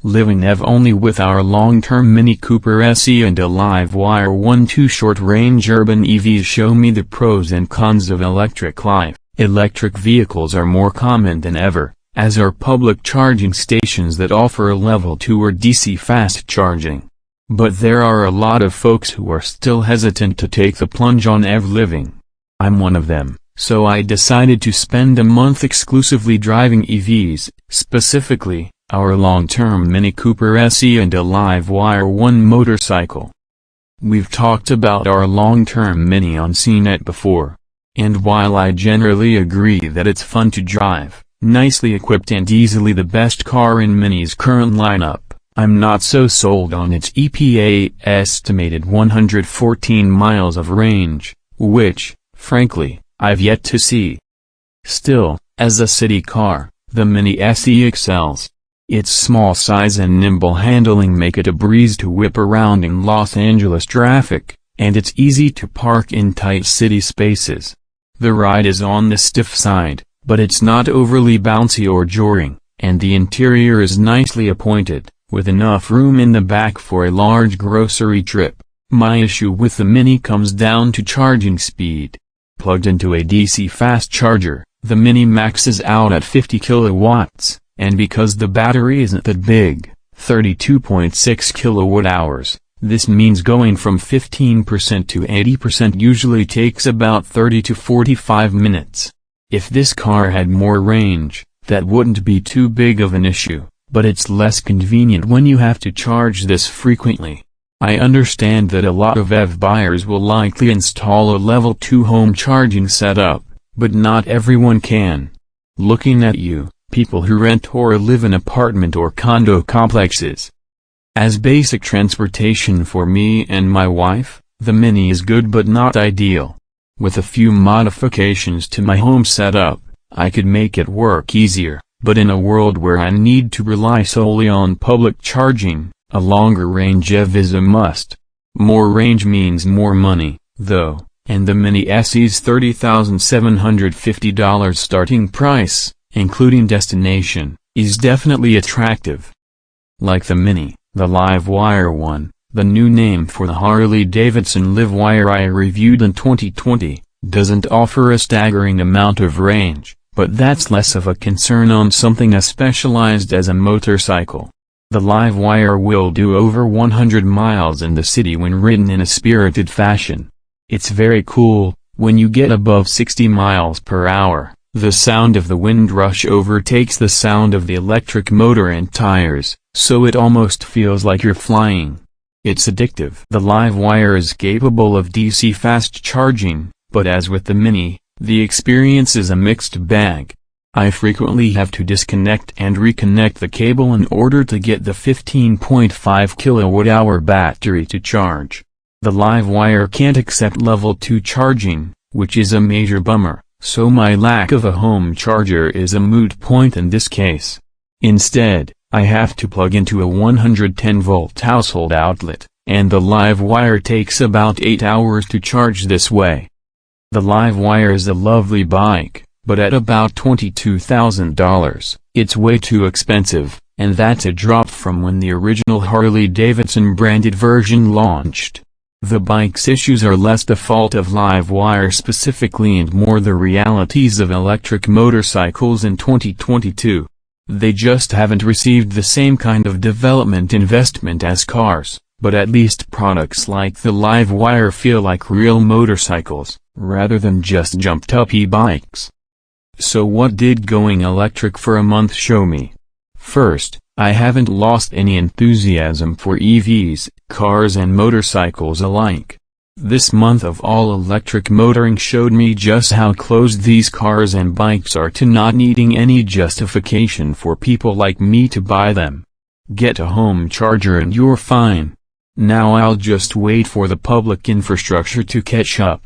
living EV only with our long-term Mini Cooper SE and a LiveWire 1-2 short-range urban EVs show me the pros and cons of electric life. Electric vehicles are more common than ever, as are public charging stations that offer a level 2 or DC fast charging. But there are a lot of folks who are still hesitant to take the plunge on EV living. I'm one of them, so I decided to spend a month exclusively driving EVs, specifically our long-term Mini Cooper SE and a LiveWire 1 motorcycle. We've talked about our long-term Mini on CNET before. And while I generally agree that it's fun to drive, nicely equipped and easily the best car in Mini's current lineup, I'm not so sold on its EPA-estimated 114 miles of range, which, frankly, I've yet to see. Still, as a city car, the Mini SE excels. Its small size and nimble handling make it a breeze to whip around in Los Angeles traffic, and it's easy to park in tight city spaces. The ride is on the stiff side, but it's not overly bouncy or jarring, and the interior is nicely appointed, with enough room in the back for a large grocery trip. My issue with the Mini comes down to charging speed. Plugged into a DC fast charger, the Mini maxes out at 50 kilowatts. And because the battery isn't that big, 32.6 kilowatt-hours, this means going from 15% to 80% usually takes about 30 to 45 minutes. If this car had more range, that wouldn't be too big of an issue, but it's less convenient when you have to charge this frequently. I understand that a lot of EV buyers will likely install a level 2 home charging setup, but not everyone can. Looking at you, people who rent or live in apartment or condo complexes. As basic transportation for me and my wife, the Mini is good but not ideal. With a few modifications to my home setup, I could make it work easier, but in a world where I need to rely solely on public charging, a longer range EV is a must. More range means more money, though, and the Mini SE's $30,750 starting price, including destination, is definitely attractive. Like the Mini, the LiveWire 1, the new name for the Harley-Davidson LiveWire I reviewed in 2020, doesn't offer a staggering amount of range, but that's less of a concern on something as specialized as a motorcycle. The LiveWire will do over 100 miles in the city when ridden in a spirited fashion. It's very cool, when you get above 60 miles per hour. The sound of the wind rush overtakes the sound of the electric motor and tires, so it almost feels like you're flying. It's addictive. The LiveWire is capable of DC fast charging, but as with the Mini, the experience is a mixed bag. I frequently have to disconnect and reconnect the cable in order to get the 15.5 kilowatt-hour battery to charge. The LiveWire can't accept level 2 charging, which is a major bummer. So my lack of a home charger is a moot point in this case. Instead, I have to plug into a 110-volt household outlet, and the LiveWire takes about 8 hours to charge this way. The LiveWire is a lovely bike, but at about $22,000, it's way too expensive, and that's a drop from when the original Harley-Davidson branded version launched. The bike's issues are less the fault of LiveWire specifically and more the realities of electric motorcycles in 2022. They just haven't received the same kind of development investment as cars, but at least products like the LiveWire feel like real motorcycles, rather than just jumped-up e-bikes. So what did going electric for a month show me? First, I haven't lost any enthusiasm for EVs, cars and motorcycles alike. This month of all-electric motoring showed me just how close these cars and bikes are to not needing any justification for people like me to buy them. Get a home charger and you're fine. Now I'll just wait for the public infrastructure to catch up.